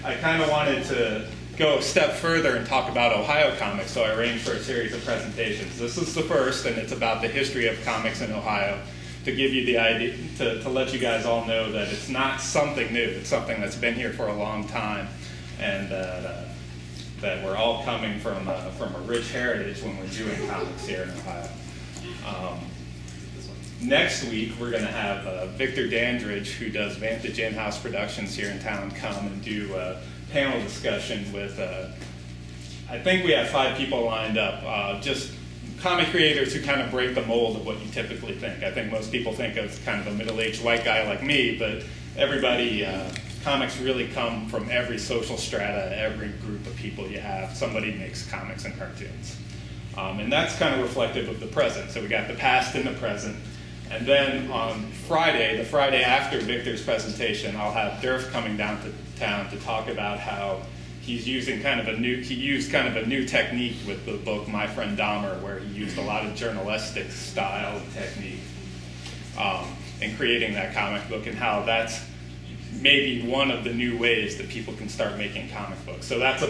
I kind of wanted to go a step further and talk about Ohio comics, so I arranged for a series of presentations. This is the first, and it's about the history of comics in Ohio, to give you the idea, to let you guys all know that it's not something new. It's something that's been here for a long time, and that we're all coming from a rich heritage when we're doing comics here in Ohio. Next week, we're going to have Victor Dandridge, who does Vantage In-House Productions here in town, come and do a panel discussion with, I think we have 5 people lined up, just comic creators who kind of break the mold of what you typically think. I think most people think of kind of a middle-aged white guy like me, but everybody, comics really come from every social strata, every group of people you have. Somebody makes comics and cartoons. And that's kind of reflective of the present. So we got the past and the present. And then on Friday, the Friday after Victor's presentation, I'll have Durf coming down to town to talk about how he's using he used kind of a new technique with the book My Friend Dahmer, where he used a lot of journalistic style and technique in creating that comic book, and how that's maybe one of the new ways that people can start making comic books. So that's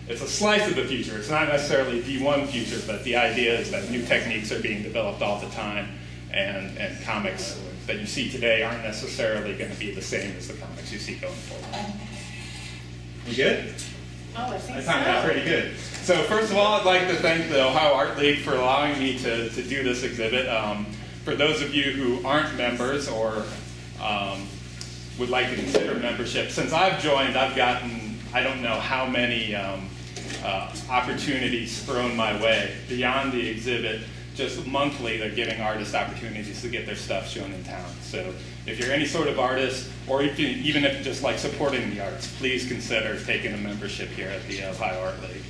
it's a slice of the future. It's not necessarily the one future, but the idea is that new techniques are being developed all the time. And comics that you see today aren't necessarily going to be the same as the comics you see going forward. We good? Oh, I think I found that pretty good. So first of all, I'd like to thank the Ohio Art League for allowing me to do this exhibit. For those of you who aren't members or would like to consider membership, since I've joined, I've gotten, I don't know how many opportunities thrown my way beyond the exhibit. Just monthly, they're giving artists opportunities to get their stuff shown in town. So if you're any sort of artist, or even if you just like supporting the arts, please consider taking a membership here at the Ohio Art League.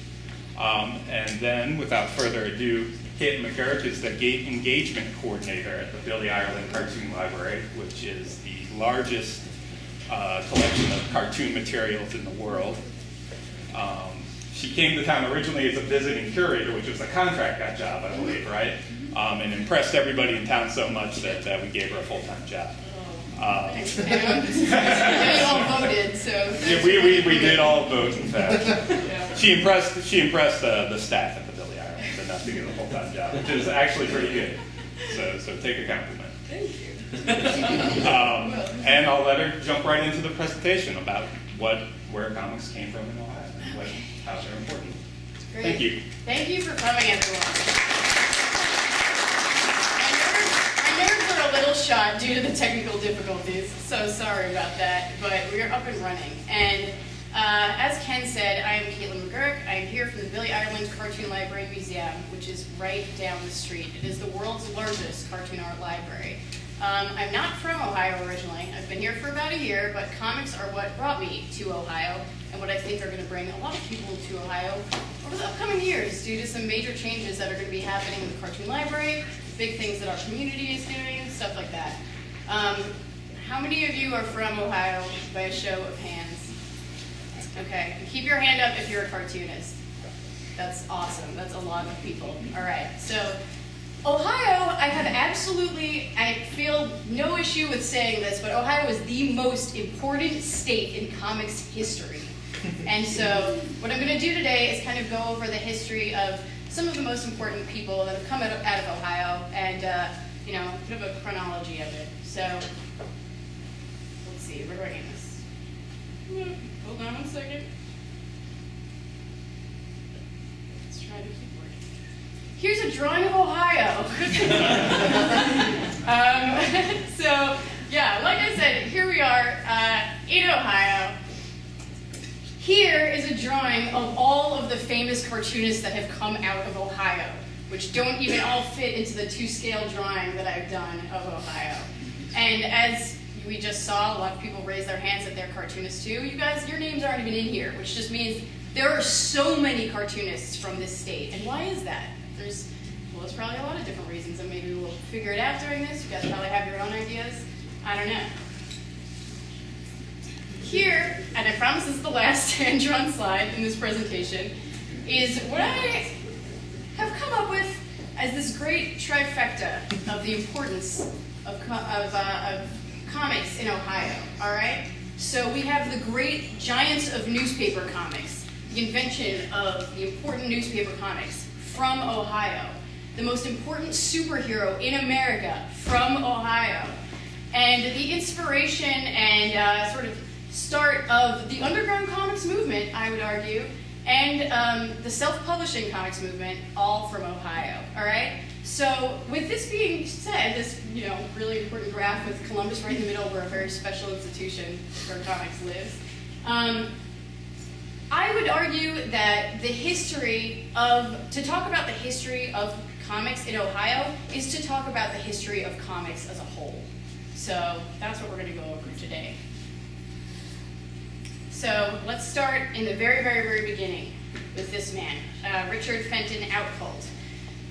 And then, without further ado, Kit McGurk is the engagement coordinator at the Billy Ireland Cartoon Library, which is the largest collection of cartoon materials in the world. She came to town originally as a visiting curator, which was a contract job, I believe, right? And impressed everybody in town so much that we gave her a full-time job. We all voted, so. Yeah, we did all vote, in fact. Yeah. She impressed the staff at the Billy Ireland enough to get a full-time job, which is actually pretty good. So take a compliment. Thank you. And I'll let her jump right into the presentation about where comics came from in Ohio. How they're important. Great. Thank you. Thank you for coming, everyone. I nerves are a little shot due to the technical difficulties, so sorry about that, but we're up and running. And as Ken said, I am Caitlin McGurk. I am here from the Billy Ireland Cartoon Library Museum, which is right down the street. It is the world's largest cartoon art library. I'm not from Ohio originally. I've been here for about a year, but comics are what brought me to Ohio, and what I think are going to bring a lot of people to Ohio over the upcoming years due to some major changes that are going to be happening in the cartoon library, big things that our community is doing, stuff like that. How many of you are from Ohio by a show of hands? Okay, keep your hand up if you're a cartoonist. That's awesome. That's a lot of people. All right, so Ohio, I feel no issue with saying this, but Ohio is the most important state in comics history. And so what I'm going to do today is kind of go over the history of some of the most important people that have come out of Ohio and, a bit of a chronology of it. So let's see, where do I get this? Hold on one second. Let's try to keep working. Here's a drawing of Ohio. So, yeah, like I said, here we are in Ohio. Here is a drawing of all of the famous cartoonists that have come out of Ohio, which don't even all fit into the 2-scale drawing that I've done of Ohio. And as we just saw, a lot of people raise their hands that they're cartoonists too. You guys, your names aren't even in here, which just means there are so many cartoonists from this state. And why is that? There's probably a lot of different reasons, and maybe we'll figure it out during this. You guys probably have your own ideas. I don't know. Here, and I promise this is the last hand-drawn slide in this presentation, is what I have come up with as this great trifecta of the importance of comics in Ohio, all right? So we have the great giants of newspaper comics, the invention of the important newspaper comics from Ohio, the most important superhero in America from Ohio, and the inspiration and sort of start of the underground comics movement, I would argue, and the self-publishing comics movement, all from Ohio, all right? So with this being said, this really important graph with Columbus right in the middle, where a very special institution for comics lives, I would argue that to talk about the history of comics in Ohio is to talk about the history of comics as a whole. So that's what we're going to go over today. So let's start in the very, very, very beginning with this man, Richard Fenton Outcult.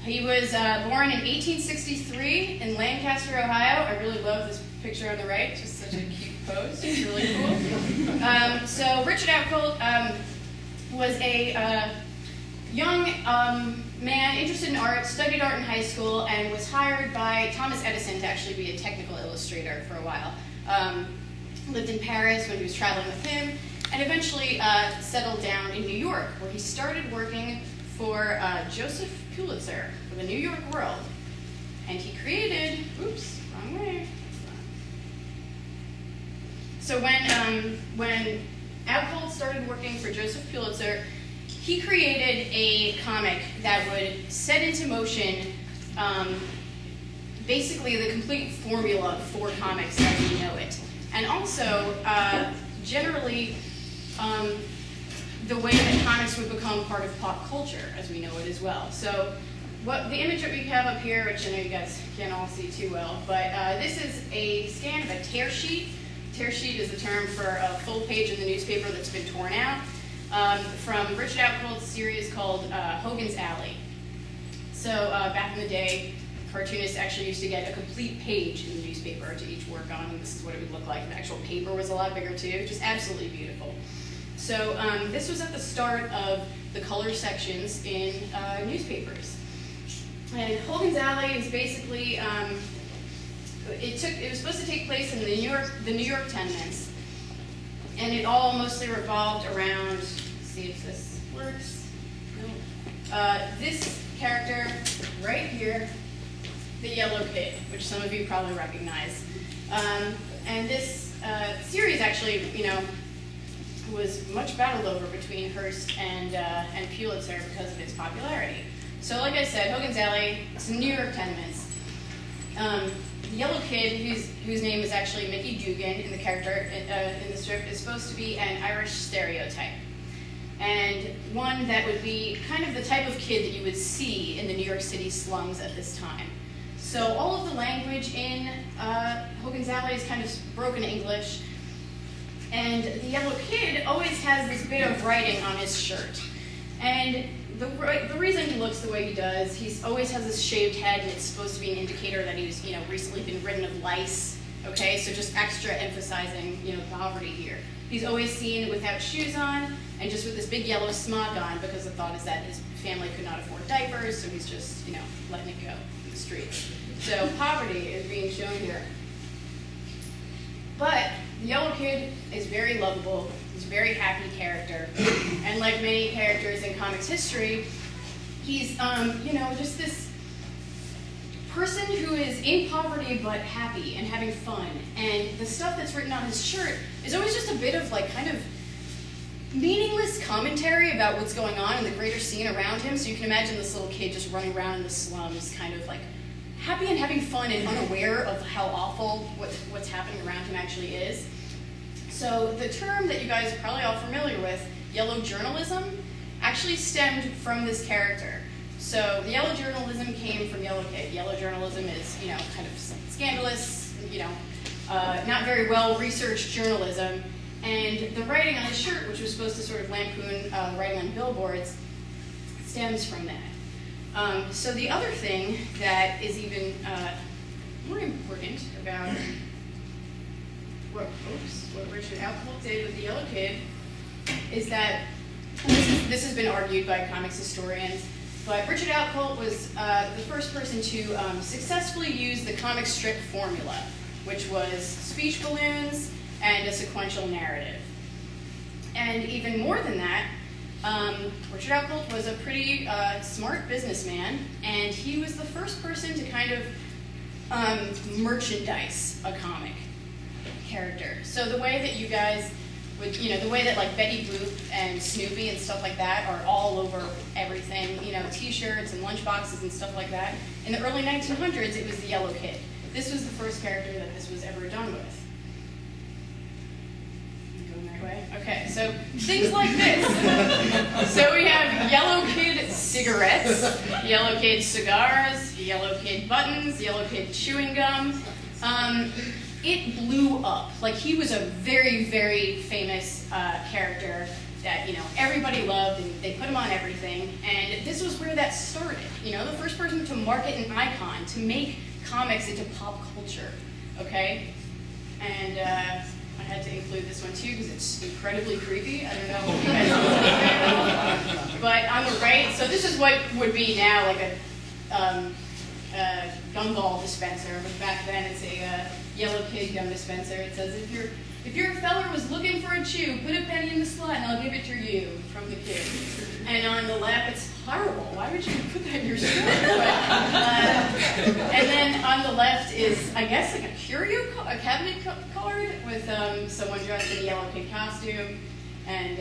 He was born in 1863 in Lancaster, Ohio. I really love this picture on the right, just such a cute pose. It's really cool. So Richard Outcult was a young man interested in art, studied art in high school, and was hired by Thomas Edison to actually be a technical illustrator for a while. Lived in Paris when he was traveling with him, and eventually settled down in New York, where he started working for Joseph Pulitzer for the New York World. And he created, oops, wrong way. So when Outcult started working for Joseph Pulitzer, he created a comic that would set into motion basically the complete formula for comics as we know it. And also, generally, the way that comics would become part of pop culture as we know it as well. So the image that we have up here, which I know you guys can't all see too well, but this is a scan of a tear sheet. Tear sheet is the term for a full page in the newspaper that's been torn out, from Richard Outcult's series called Hogans Alley. So back in the day, cartoonists actually used to get a complete page in the newspaper to each work on, and this is what it would look like. The actual paper was a lot bigger too, just absolutely beautiful. So this was at the start of the color sections in newspapers. And Hogan's Alley is basically, it was supposed to take place in the New York tenements, and it all mostly revolved around, let's see if this works, no. This character right here, the Yellow Kid, which some of you probably recognize. And this series actually, was much battled over between Hearst and Pulitzer because of its popularity. So like I said, Hogan's Alley, it's in New York tenements. The Yellow Kid, whose name is actually Mickey Dugan in the character in the strip, is supposed to be an Irish stereotype. And one that would be kind of the type of kid that you would see in the New York City slums at this time. So all of the language in Hogan's Alley is kind of broken English. And the Yellow Kid always has this bit of writing on his shirt. And the reason he looks the way he does, he always has this shaved head, and it's supposed to be an indicator that he's recently been ridden of lice. Okay, so just extra emphasizing poverty here. He's always seen without shoes on and just with this big yellow smock on, because the thought is that his family could not afford diapers, so he's just letting it go in the streets. So poverty is being shown here. But the Yellow Kid is very lovable. He's a very happy character, and like many characters in comics history, he's just this person who is in poverty but happy and having fun. And the stuff that's written on his shirt is always just a bit of kind of meaningless commentary about what's going on in the greater scene around him. So you can imagine this little kid just running around in the slums, kind of happy and having fun and unaware of how awful what's happening around him actually is. So the term that you guys are probably all familiar with, yellow journalism, actually stemmed from this character. So the yellow journalism came from Yellow Kid. Yellow journalism is, kind of scandalous, not very well researched journalism. And the writing on his shirt, which was supposed to sort of lampoon writing on billboards, stems from that. So the other thing that is even more important about what Richard Outcult did with the Yellow Kid is that, this has been argued by comics historians, but Richard Outcult was the first person to successfully use the comic strip formula, which was speech balloons and a sequential narrative. And even more than that, Richard Outcault was a pretty smart businessman, and he was the first person to kind of merchandise a comic character. So the way that you guys would, the way that like Betty Boop and Snoopy and stuff like that are all over everything, t-shirts and lunchboxes and stuff like that. In the early 1900s, it was the Yellow Kid. This was the first character that this was ever done with. Way. Okay, so things like this. So we have Yellow Kid cigarettes, Yellow Kid cigars, Yellow Kid buttons, Yellow Kid chewing gum. It blew up. Like, he was a very, very famous character that, everybody loved, and they put him on everything. And this was where that started. The first person to market an icon, to make comics into pop culture. Okay? And I had to include this one too because it's incredibly creepy. I don't know if you guys know. But on the right, so this is what would be now like a Gumball Dispenser, but back then it's a Yellow Kid gum dispenser. It says, if your feller was looking for a chew, put a penny in the slot and I'll give it to you, from the kid. And on the left, it's horrible. Why would you put that in your store? And then on the left is, I guess, like a cabinet card with someone dressed in a Yellow Kid costume, and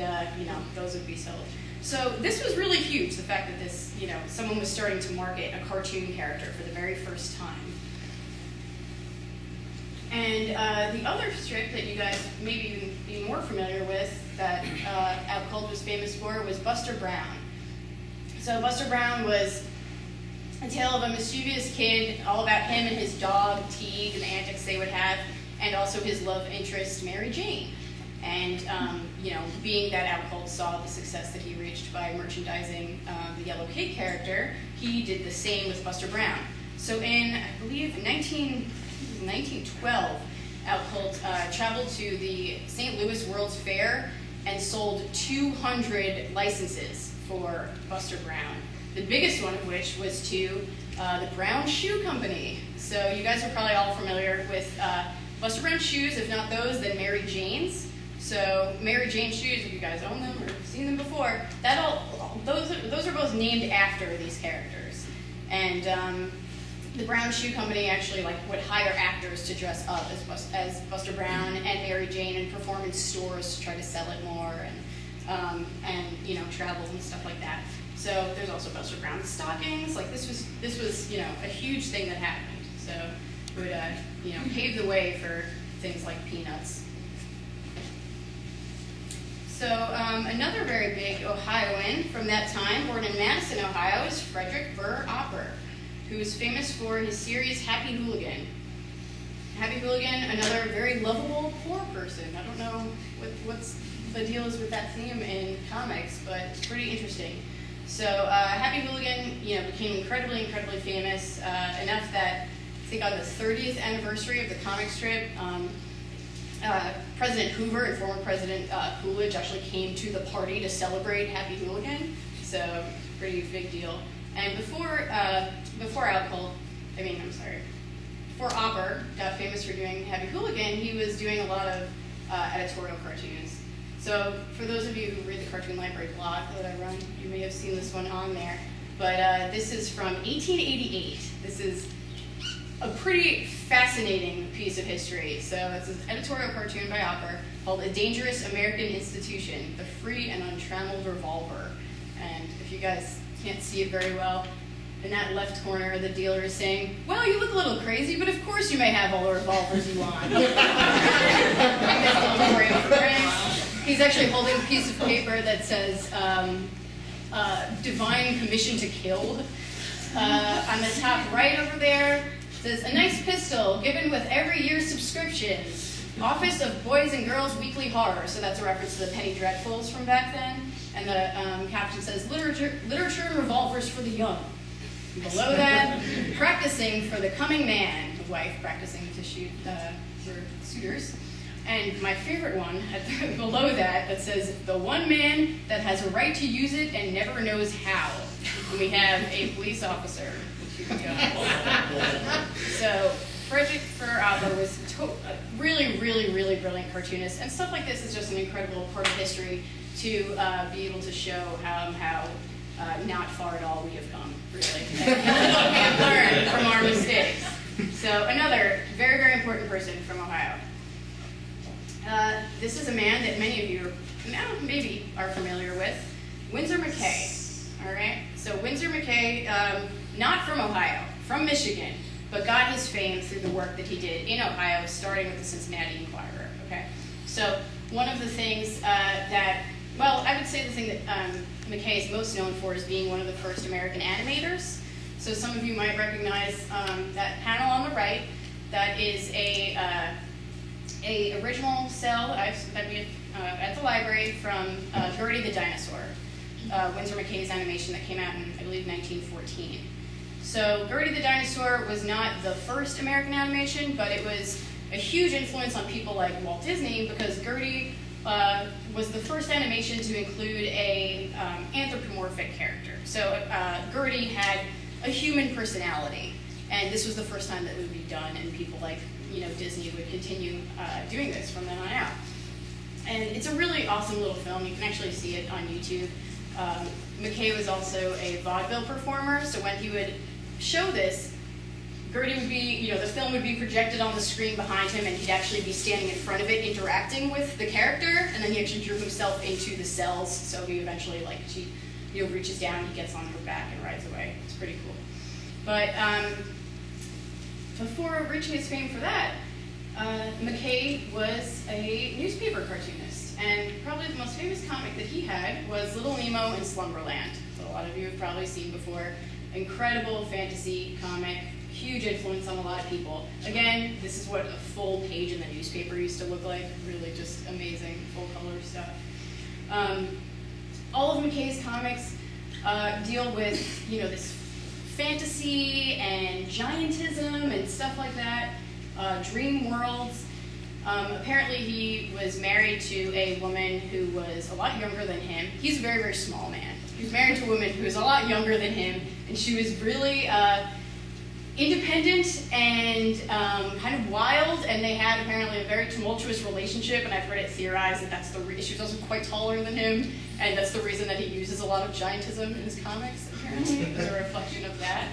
those would be sold. So this was really huge, the fact that this, someone was starting to market a cartoon character for the very first time. And the other strip that you guys maybe be more familiar with that Outcault was famous for was Buster Brown. So Buster Brown was a tale of a mischievous kid, all about him and his dog, Teague, and the antics they would have, and also his love interest, Mary Jane. And, being that Outcault saw the success that he reached by merchandising the Yellow Kid character, he did the same with Buster Brown. So in, I believe, 1912, Outcault traveled to the St. Louis World's Fair and sold 200 licenses for Buster Brown. The biggest one of which was to the Brown Shoe Company. So you guys are probably all familiar with Buster Brown shoes. If not those, then Mary Jane's. So Mary Jane shoes, if you guys own them or seen them before, those are both named after these characters. And the Brown Shoe Company actually would hire actors to dress up as Buster Brown and Mary Jane and perform in stores to try to sell it more and travel and stuff like that. So there's also Buster Brown stockings. Like this was a huge thing that happened. So it would pave the way for things like Peanuts. So another very big Ohioan from that time, born in Madison, Ohio, is Frederick Burr Opper, who is famous for his series Happy Hooligan. Happy Hooligan, another very lovable poor person. I don't know what's the deal is with that theme in comics, but it's pretty interesting. So Happy Hooligan, became incredibly, incredibly famous, enough that I think on the 30th anniversary of the comic strip, President Hoover and former President Coolidge actually came to the party to celebrate Happy Hooligan. So pretty big deal. And before Opper got famous for doing Happy Hooligan, he was doing a lot of editorial cartoons. So for those of you who read the Cartoon Library blog that I run, you may have seen this one on there. But this is from 1888. This is a pretty fascinating piece of history. So it's an editorial cartoon by Opper called A Dangerous American Institution, The Free and Untrammeled Revolver. And if you guys can't see it very well, in that left corner, the dealer is saying, well, you look a little crazy, but of course you may have all the revolvers you want. He's actually holding a piece of paper that says, Divine Commission to Kill. On the top right over there, it says, a nice pistol given with every year's subscription. Office of Boys and Girls Weekly Horror. So that's a reference to the Penny Dreadfuls from back then. And the caption says, literature and revolvers for the young. Below that, practicing for the coming man, the wife practicing to shoot for suitors. And my favorite one, below that says, the one man that has a right to use it and never knows how. And we have a police officer. So Frederick Adler was really, really, really brilliant cartoonist, and stuff like this is just an incredible part of history to be able to show how not far at all we have come, really. And what we have learned from our mistakes. So another very, very important person from Ohio. This is a man that many of you now maybe are familiar with, Winsor McKay. All right. So Winsor McKay, not from Ohio, from Michigan, but got his fame through the work that he did in Ohio, starting with the Cincinnati Enquirer. Okay. So one of the things well, I would say the thing that McKay is most known for is being one of the first American animators. So some of you might recognize that panel on the right. That is a original cell that we at the library from Gertie the Dinosaur, Winsor McKay's animation that came out in, I believe, 1914. So Gertie the Dinosaur was not the first American animation, but it was a huge influence on people like Walt Disney, because Gertie was the first animation to include a anthropomorphic character. So Gertie had a human personality, and this was the first time that it would be done, and people like Disney would continue doing this from then on out. And it's a really awesome little film. You can actually see it on YouTube. McKay was also a vaudeville performer, so when he would show this, Gertie would be, the film would be projected on the screen behind him, and he'd actually be standing in front of it interacting with the character, and then he actually drew himself into the cells, so he eventually, she reaches down, he gets on her back and rides away. It's pretty cool. But before reaching his fame for that, McKay was a newspaper cartoonist, and probably the most famous comic that he had was Little Nemo in Slumberland. So a lot of you have probably seen before. Incredible fantasy comic, huge influence on a lot of people. Again, this is what a full page in the newspaper used to look like. Really just amazing, full color stuff. All of McKay's comics deal with, this fantasy and giantism and stuff like that, dream worlds. Apparently he was married to a woman who was a lot younger than him. He's a very, very small man. He was married to a woman who was a lot younger than him, and she was really independent and kind of wild, and they had apparently a very tumultuous relationship, and I've heard it theorized that that's she was also quite taller than him, and that's the reason that he uses a lot of giantism in his comics, apparently, as a reflection of that.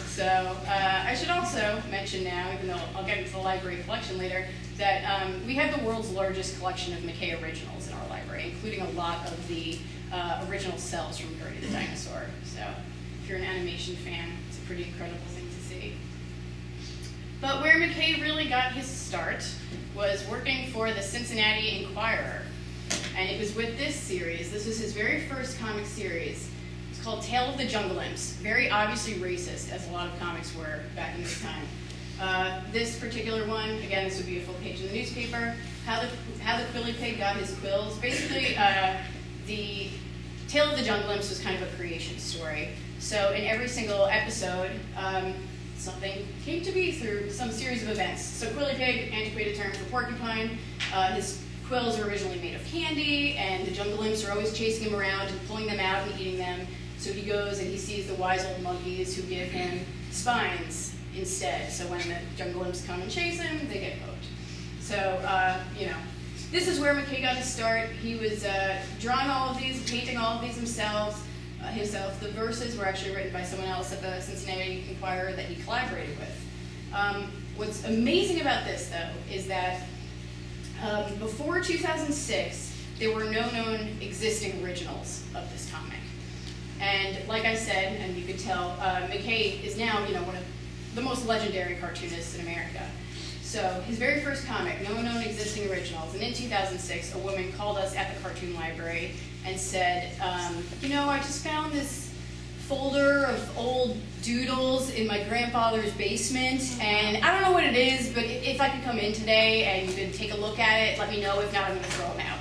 So I should also mention now, even though I'll get into the library collection later, that we have the world's largest collection of McKay originals in our library, including a lot of the original cells from Gertie the Dinosaur. So if you're an animation fan, it's a pretty incredible thing to see. But where McKay really got his start was working for the Cincinnati Enquirer. And it was with this series. This was his very first comic series. It's called Tale of the Jungle Imps. Very obviously racist, as a lot of comics were back in this time. This particular one, again, this would be a full page in the newspaper. How the Quilly Pig got his quills. Basically, the Tale of the Jungle Imps was kind of a creation story. So in every single episode, something came to be through some series of events. So Quilly Pig, antiquated term for porcupine. His quills are originally made of candy, and the jungle imps are always chasing him around and pulling them out and eating them. So he goes and he sees the wise old monkeys who give him spines instead. So when the jungle imps come and chase him, they get hooked. So, this is where McKay got his start. He was drawing all of these, painting all of these himself. The verses were actually written by someone else at the Cincinnati Enquirer that he collaborated with. What's amazing about this, though, is that before 2006, there were no known existing originals of this comic. And like I said, and you could tell, McKay is now, one of the most legendary cartoonists in America. So his very first comic, no known existing originals, and in 2006, a woman called us at the Cartoon Library and said, I just found this folder of old doodles in my grandfather's basement, and I don't know what it is, but if I could come in today and you could take a look at it, let me know. If not, I'm going to throw them out.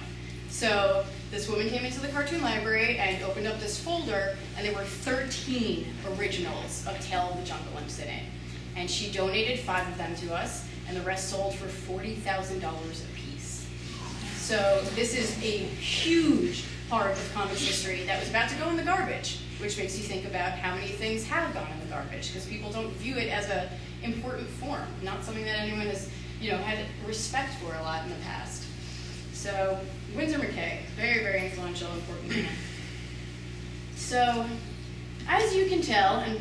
So this woman came into the Cartoon Library and opened up this folder, and there were 13 originals of Tale of the Jungle Imps in it. And she donated 5 of them to us, and the rest sold for $40,000 a piece. So this is a huge part of comics history that was about to go in the garbage, which makes you think about how many things have gone in the garbage, because people don't view it as an important form, not something that anyone has, had respect for a lot in the past. So, Winsor McKay, very, very influential, important man. So, as you can tell, and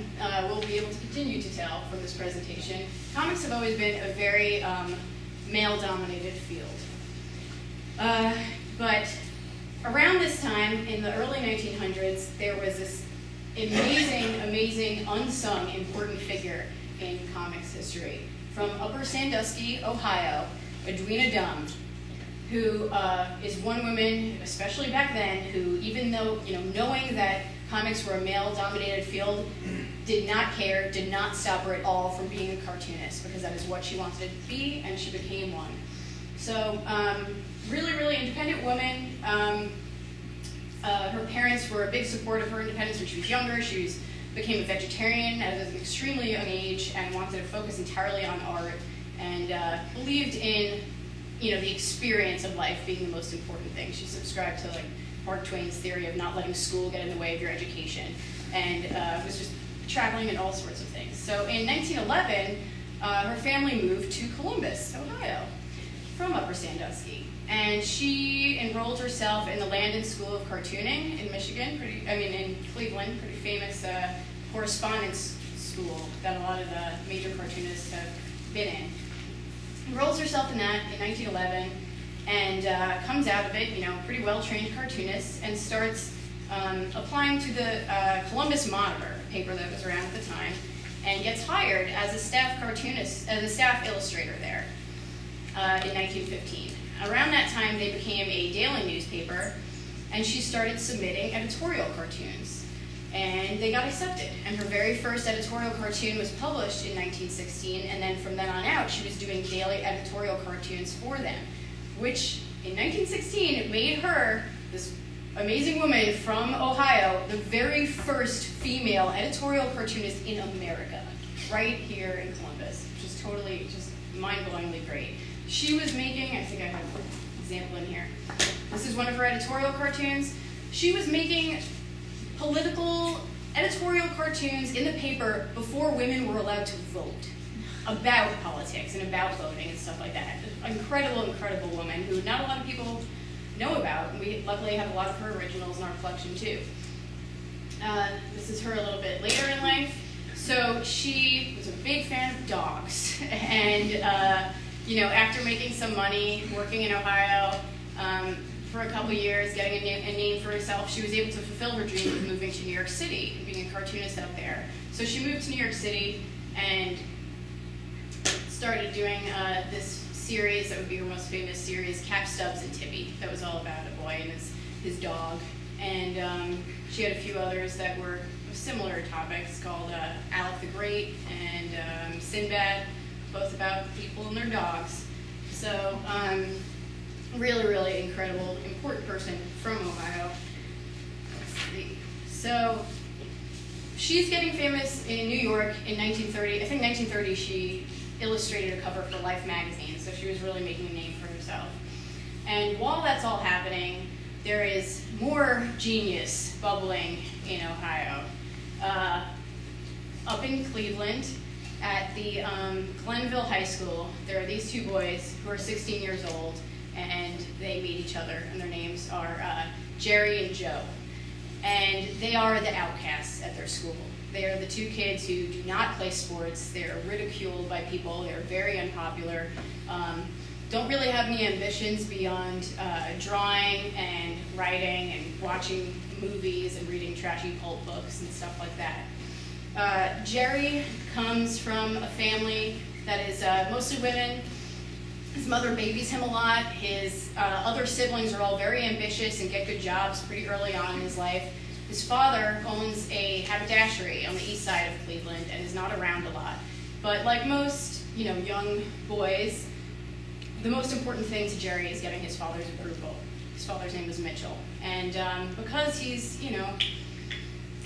we'll be able to continue to tell from this presentation, comics have always been a very male-dominated field. But around this time, in the early 1900s, there was this amazing, amazing, unsung, important figure in comics history. From Upper Sandusky, Ohio, Audrina Diddle, who is one woman, especially back then, who even though, knowing that comics were a male-dominated field, did not care, did not stop her at all from being a cartoonist, because that is what she wanted to be, and she became one. So, really, really independent woman. Her parents were a big support of her independence when she was younger. She became a vegetarian at an extremely young age and wanted to focus entirely on art, and believed in, the experience of life being the most important thing. She subscribed to Mark Twain's theory of not letting school get in the way of your education, and was just traveling and all sorts of things. So in 1911, her family moved to Columbus, Ohio, from Upper Sandusky, and she enrolled herself in the Landon School of Cartooning in Michigan, in Cleveland, pretty famous correspondence school that a lot of the major cartoonists have been in. Enrolls herself in that in 1911, and comes out of it, pretty well-trained cartoonist, and starts applying to the Columbus Monitor, a paper that was around at the time, and gets hired as a staff cartoonist, as a staff illustrator there in 1915. Around that time, they became a daily newspaper, and she started submitting editorial cartoons, and they got accepted. And her very first editorial cartoon was published in 1916, and then from then on out, she was doing daily editorial cartoons for them, which in 1916 made her, this amazing woman from Ohio, the very first female editorial cartoonist in America, right here in Columbus, which is totally just mind-blowingly great. She was making, I think I have an example in here. This is one of her editorial cartoons. She was making political editorial cartoons in the paper before women were allowed to vote about politics and about voting and stuff like that. Incredible, incredible woman who not a lot of people know about. And we luckily have a lot of her originals in our collection too. This is her a little bit later in life. So she was a big fan of dogs, and after making some money working in Ohio for a couple years, getting a name for herself, she was able to fulfill her dream of moving to New York City and being a cartoonist out there. So she moved to New York City and started doing this series that would be her most famous series, Cap, Stubbs, and Tippy, that was all about a boy and his dog. And she had a few others that were similar topics, called Alec the Great and Sinbad, both about people and their dogs. So really, really incredible, important person from Ohio. Let's see. So she's getting famous in New York in 1930. I think 1930 she illustrated a cover for Life magazine, so she was really making a name for herself. And while that's all happening, there is more genius bubbling in Ohio. Up in Cleveland, at the Glenville High School, there are these two boys who are 16 years old, and they meet each other, and their names are Jerry and Joe. And they are the outcasts at their school. They are the two kids who do not play sports. They are ridiculed by people. They are very unpopular. Don't really have any ambitions beyond drawing and writing and watching movies and reading trashy pulp books and stuff like that. Jerry comes from a family that is mostly women. His mother babies him a lot. His other siblings are all very ambitious and get good jobs pretty early on in his life. His father owns a haberdashery on the east side of Cleveland and is not around a lot. But like most, young boys, the most important thing to Jerry is getting his father's approval. His father's name was Mitchell, and because he's,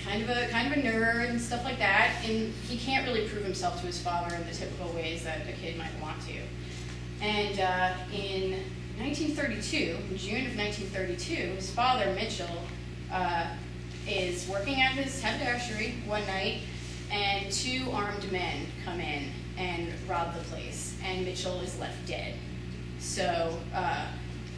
kind of a nerd and stuff like that, and he can't really prove himself to his father in the typical ways that a kid might want to. And in 1932, in June of 1932, his father, Mitchell, is working at his haberdashery one night, and two armed men come in and rob the place, and Mitchell is left dead. So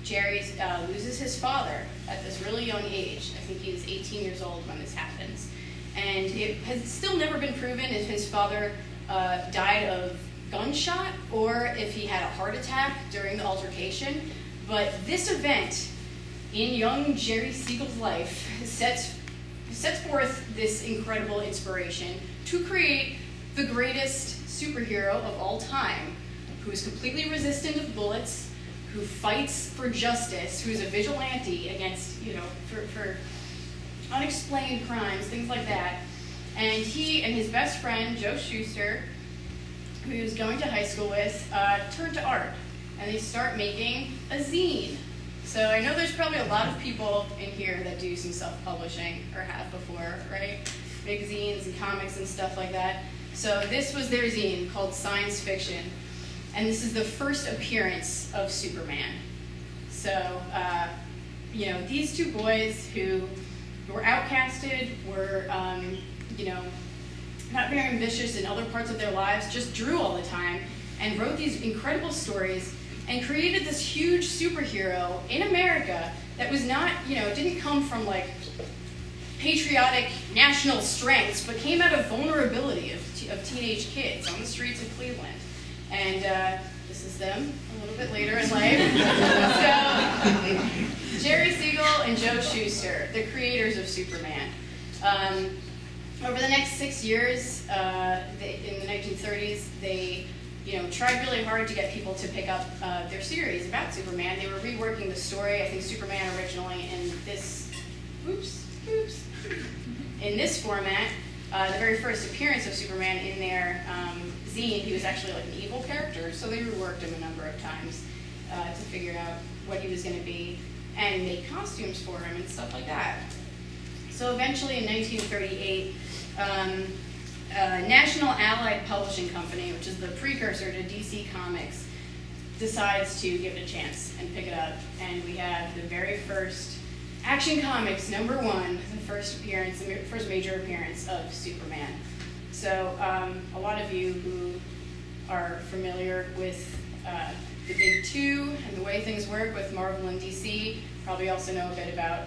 Jerry loses his father at this really young age. I think he was 18 years old when this happens. And it has still never been proven if his father died of gunshot or if he had a heart attack during the altercation. But this event in young Jerry Siegel's life sets forth this incredible inspiration to create the greatest superhero of all time, who is completely resistant of bullets, who fights for justice, who is a vigilante against, for unexplained crimes, things like that. And he and his best friend, Joe Shuster, who he was going to high school with, turn to art, and they start making a zine. So I know there's probably a lot of people in here that do some self-publishing, or have before, right? Make zines and comics and stuff like that. So this was their zine called Science Fiction, and this is the first appearance of Superman. So, these two boys who were outcasted, were, not very ambitious in other parts of their lives, just drew all the time and wrote these incredible stories and created this huge superhero in America that was not, didn't come from like patriotic national strengths, but came out of vulnerability of teenage kids on the streets of Cleveland. And this is them a little bit later in life. So, Jerry Siegel and Joe Shuster, the creators of Superman. Over the next 6 years, in the 1930s, they tried really hard to get people to pick up their series about Superman. They were reworking the story. I think Superman originally in this, in this format. The very first appearance of Superman in their zine, he was actually like an evil character, so they reworked him a number of times to figure out what he was going to be and make costumes for him and stuff like that. So eventually in 1938, National Allied Publishing Company, which is the precursor to DC Comics, decides to give it a chance and pick it up. And we have the very first Action Comics #1, the first major appearance of Superman. So a lot of you who are familiar with the Big Two and the way things work with Marvel and DC probably also know a bit about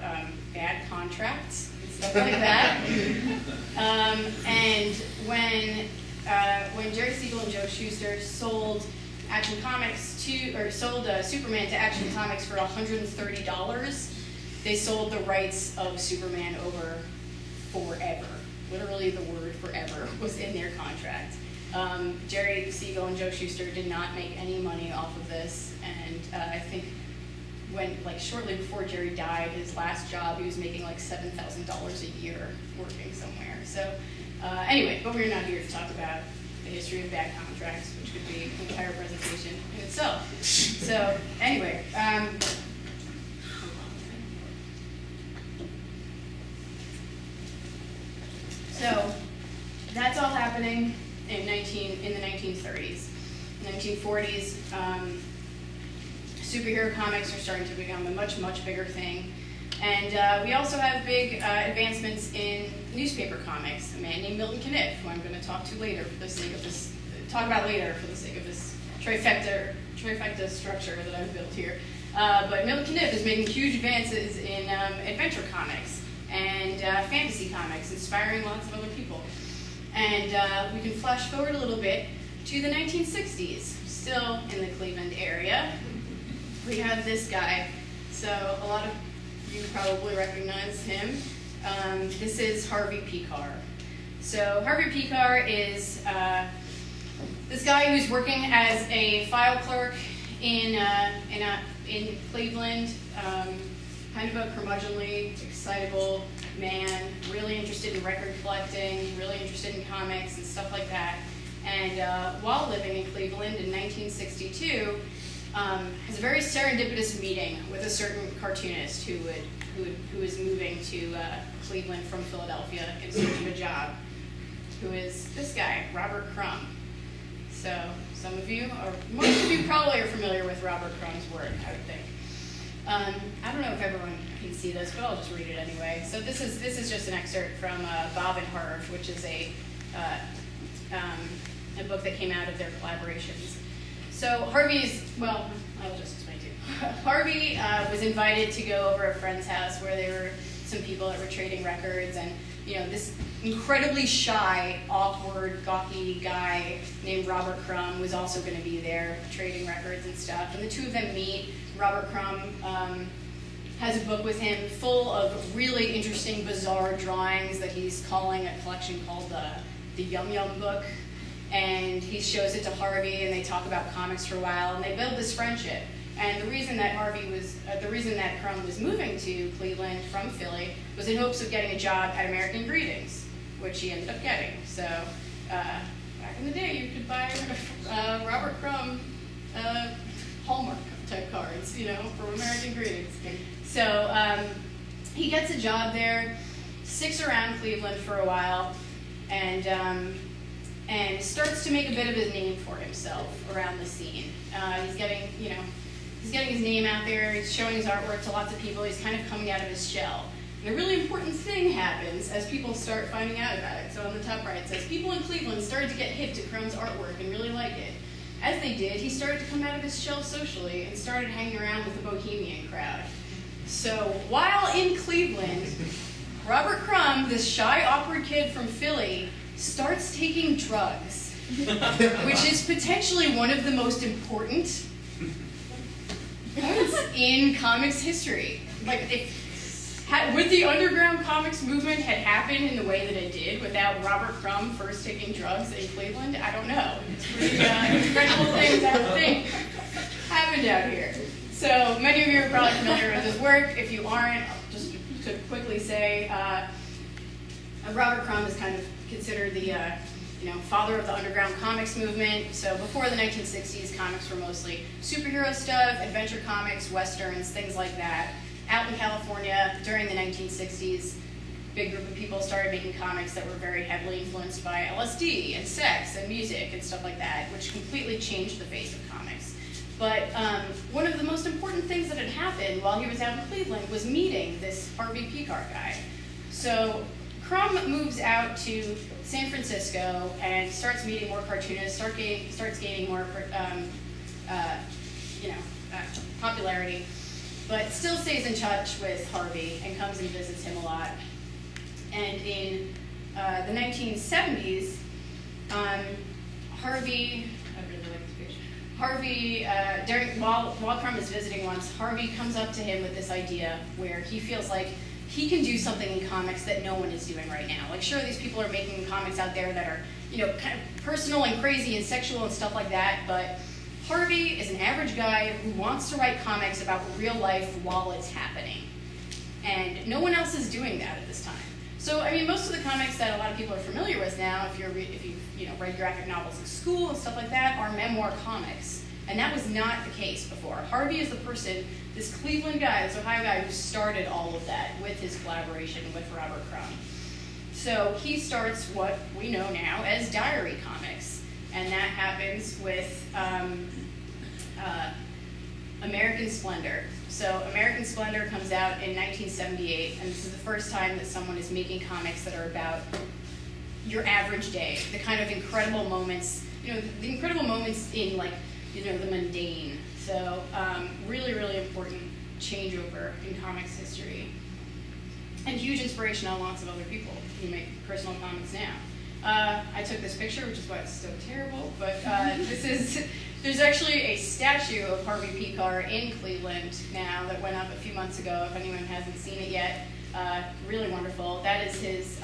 bad contracts and stuff like that. And when Jerry Siegel and Joe Shuster sold Action Comics sold Superman to Action Comics for $130, they sold the rights of Superman over forever. Literally, the word forever was in their contract. Jerry Siegel and Joe Shuster did not make any money off of this, and I think shortly before Jerry died, his last job, he was making like $7,000 a year working somewhere. So anyway, but we're not here to talk about the history of bad contracts, which could be an entire presentation in itself. So anyway. So that's all happening in the 1930s. In the 1940s, superhero comics are starting to become a much, much bigger thing. And we also have big advancements in newspaper comics. A man named Milton Caniff, who I'm going to talk about later for the sake of this trifecta structure that I've built here. But Milton Caniff is making huge advances in adventure comics and fantasy comics, inspiring lots of other people. And we can flash forward a little bit to the 1960s, still in the Cleveland area. We have this guy. So a lot of you probably recognize him. This is Harvey Pekar. So Harvey Pekar is this guy who's working as a file clerk in Cleveland. Kind of a curmudgeonly, excitable man, really interested in record collecting, really interested in comics and stuff like that. And while living in Cleveland in 1962, has a very serendipitous meeting with a certain cartoonist who is moving to Cleveland from Philadelphia in search of a job, who is this guy, Robert Crumb. So most of you probably are familiar with Robert Crumb's work, I would think. I don't know if everyone can see this, but I'll just read it anyway. So this is just an excerpt from Bob and Harv, which is a book that came out of their collaborations. So I'll just explain to you. Harvey was invited to go over a friend's house where there were some people that were trading records, and this incredibly shy, awkward, gawky guy named Robert Crumb was also going to be there trading records and stuff. And the two of them meet. Robert Crumb has a book with him full of really interesting, bizarre drawings that he's calling a collection called the Yum Yum Book. And he shows it to Harvey, and they talk about comics for a while, and they build this friendship. And the reason that Crumb was moving to Cleveland from Philly was in hopes of getting a job at American Greetings, which he ended up getting. So back in the day, you could buy Robert Crumb Hallmark type cards, from American Greetings. So he gets a job there, sticks around Cleveland for a while, and starts to make a bit of a name for himself around the scene. He's getting his name out there. He's showing his artwork to lots of people. He's kind of coming out of his shell. And a really important thing happens as people start finding out about it. So on the top right, it says, people in Cleveland started to get hip to Crumb's artwork and really like it. As they did, he started to come out of his shell socially and started hanging around with the bohemian crowd. So while in Cleveland, Robert Crumb, this shy, awkward kid from Philly, starts taking drugs, which is potentially one of the most important points in comics history. Would the underground comics movement had happened in the way that it did without Robert Crumb first taking drugs in Cleveland? I don't know. It's pretty incredible things I think happened out here. So many of you are probably familiar with his work. If you aren't, just to quickly say, Robert Crumb is kind of considered the father of the underground comics movement. So before the 1960s, comics were mostly superhero stuff, adventure comics, westerns, things like that. Out in California, during the 1960s, a big group of people started making comics that were very heavily influenced by LSD and sex and music and stuff like that, which completely changed the face of comics. But one of the most important things that had happened while he was out in Cleveland was meeting this Harvey Pekar guy. So Crumb moves out to San Francisco and starts meeting more cartoonists, starts gaining more popularity, but still stays in touch with Harvey and comes and visits him a lot. And in the 1970s, Harvey, while Crumb is visiting once, Harvey comes up to him with this idea where he feels like he can do something in comics that no one is doing right now. Like, sure, these people are making comics out there that are, kind of personal and crazy and sexual and stuff like that, but Harvey is an average guy who wants to write comics about real life while it's happening. And no one else is doing that at this time. So, most of the comics that a lot of people are familiar with now, if you read graphic novels in school and stuff like that, are memoir comics. And that was not the case before. Harvey is the person, this Cleveland guy, this Ohio guy, who started all of that with his collaboration with Robert Crumb. So he starts what we know now as diary comics. And that happens with American Splendor. So American Splendor comes out in 1978, and this is the first time that someone is making comics that are about your average day, the kind of incredible moments, the incredible moments in the mundane. So really, really important changeover in comics history. And huge inspiration on lots of other people who make personal comics now. I took this picture, which is why it's so terrible, but there's actually a statue of Harvey Pekar in Cleveland now that went up a few months ago, if anyone hasn't seen it yet. Really wonderful. That is his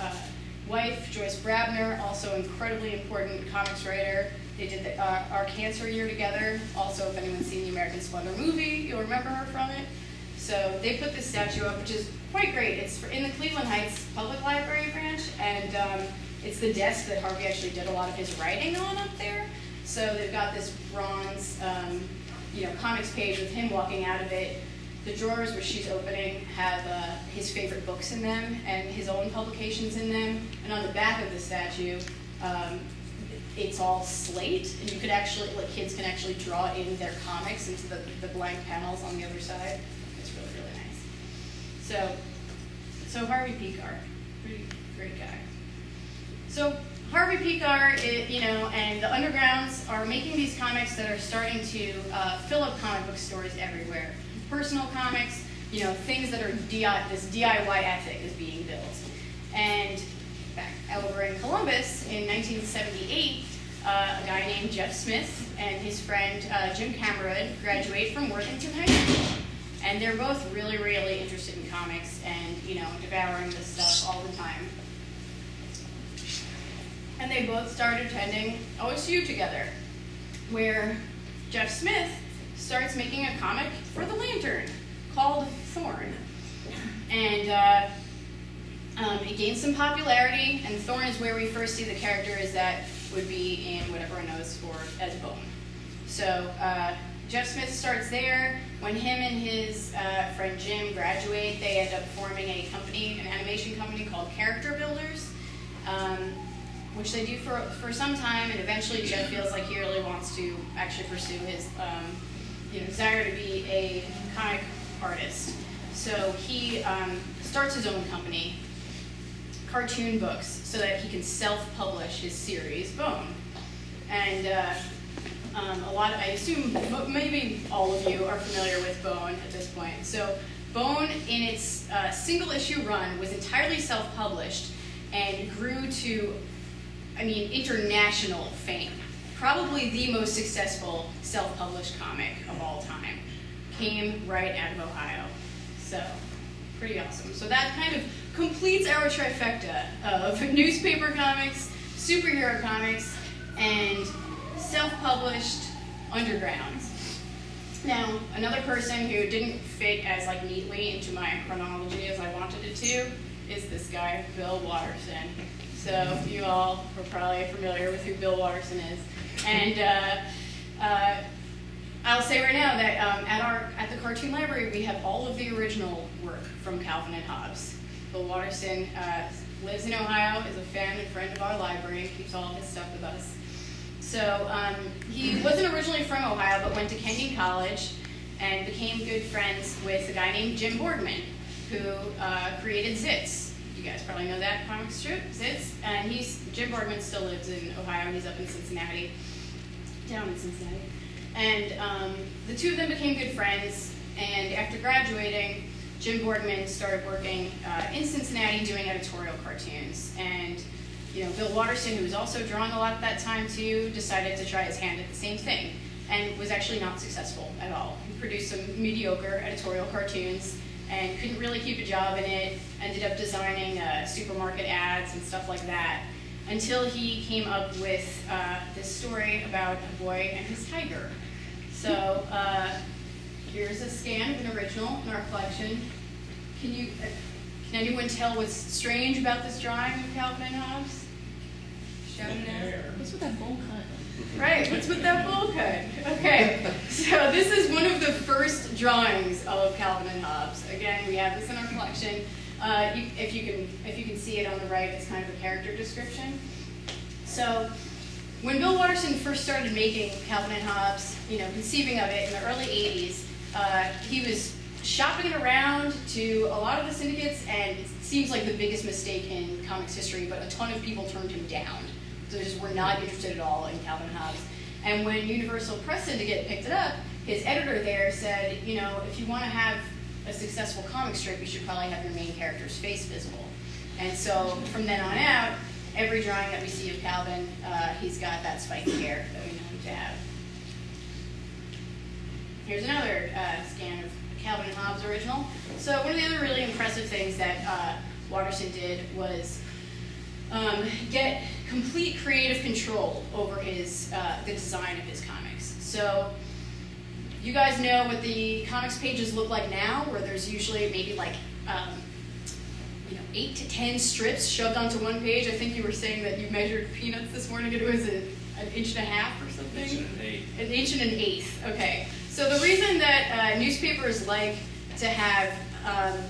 wife, Joyce Brabner, also incredibly important comics writer. They did Our Cancer Year together. Also, if anyone's seen the American Splendor movie, you'll remember her from it. So they put this statue up, which is quite great. It's in the Cleveland Heights Public Library branch, and it's the desk that Harvey actually did a lot of his writing on up there. So they've got this bronze, comics page with him walking out of it. The drawers which she's opening have his favorite books in them and his own publications in them. And on the back of the statue, it's all slate, and you could actually, like, kids can actually draw in their comics into the blank panels on the other side. It's really, really nice. So Harvey Pekar, pretty great guy. So Harvey Pekar, and the Undergrounds are making these comics that are starting to fill up comic book stores everywhere. Personal comics, things that are this DIY ethic is being built. And back over in Columbus in 1978, a guy named Jeff Smith and his friend Jim Cameron graduate from Worthington High School. And they're both really, really interested in comics and, devouring this stuff all the time. And they both started attending OSU together, where Jeff Smith starts making a comic for the Lantern called Thorn. And it gains some popularity, and Thorn is where we first see the characters that would be in what everyone knows for as Bone. So Jeff Smith starts there. When him and his friend Jim graduate, they end up forming a company, an animation company called Character Builders, which they do for some time, and eventually Jeff feels like he really wants to actually pursue his desire to be a comic artist. So he starts his own company, Cartoon Books, so that he can self-publish his series, Bone. And I assume maybe all of you are familiar with Bone at this point. So Bone, in its single-issue run, was entirely self-published and grew to, international fame. Probably the most successful self-published comic of all time. Came right out of Ohio. So, pretty awesome. So that kind of completes our trifecta of newspaper comics, superhero comics, and self-published undergrounds. Now, another person who didn't fit as neatly into my chronology as I wanted it to is this guy, Bill Watterson. So you all are probably familiar with who Bill Watterson is. And I'll say right now that at the Cartoon Library, we have all of the original work from Calvin and Hobbes. Bill Watterson lives in Ohio, is a fan and friend of our library, keeps all of his stuff with us. So he wasn't originally from Ohio, but went to Kenyon College and became good friends with a guy named Jim Boardman, who created Zitz. You guys probably know that comic strip, Zitz. And Jim Boardman still lives in Ohio. He's up in Cincinnati, down in Cincinnati. And the two of them became good friends. And after graduating, Jim Boardman started working in Cincinnati doing editorial cartoons. And Bill Watterson, who was also drawing a lot at that time too, decided to try his hand at the same thing, and was actually not successful at all. He produced some mediocre editorial cartoons and couldn't really keep a job in it, ended up designing supermarket ads and stuff like that, until he came up with this story about a boy and his tiger. So here's a scan of an original in our collection. Can anyone tell what's strange about this drawing of Calvin and Hobbes? Shout it out. What's with that bowl cut? Right, what's with that bowl cut? Okay, so this is one of the first drawings of Calvin and Hobbes. Again, we have this in our collection. If you can see it on the right, it's kind of a character description. So when Bill Watterson first started making Calvin and Hobbes, conceiving of it in the early 80s, he was shopping it around to a lot of the syndicates, and it seems like the biggest mistake in comics history, but a ton of people turned him down. So they just were not interested at all in Calvin and Hobbes. And when Universal Press Syndicate picked it up, his editor there said, if you want to have a successful comic strip, you should probably have your main character's face visible. And so from then on out, every drawing that we see of Calvin, he's got that spiky hair that we know him to have. Here's another scan of Calvin and Hobbes original. So one of the other really impressive things that Watterson did was get complete creative control over the design of his comics. So you guys know what the comics pages look like now, where there's usually maybe 8 to 10 strips shoved onto one page. I think you were saying that you measured peanuts this morning, and it was an inch and a half or something? Inch and an eighth. An inch and an eighth, okay. So the reason that newspapers like to have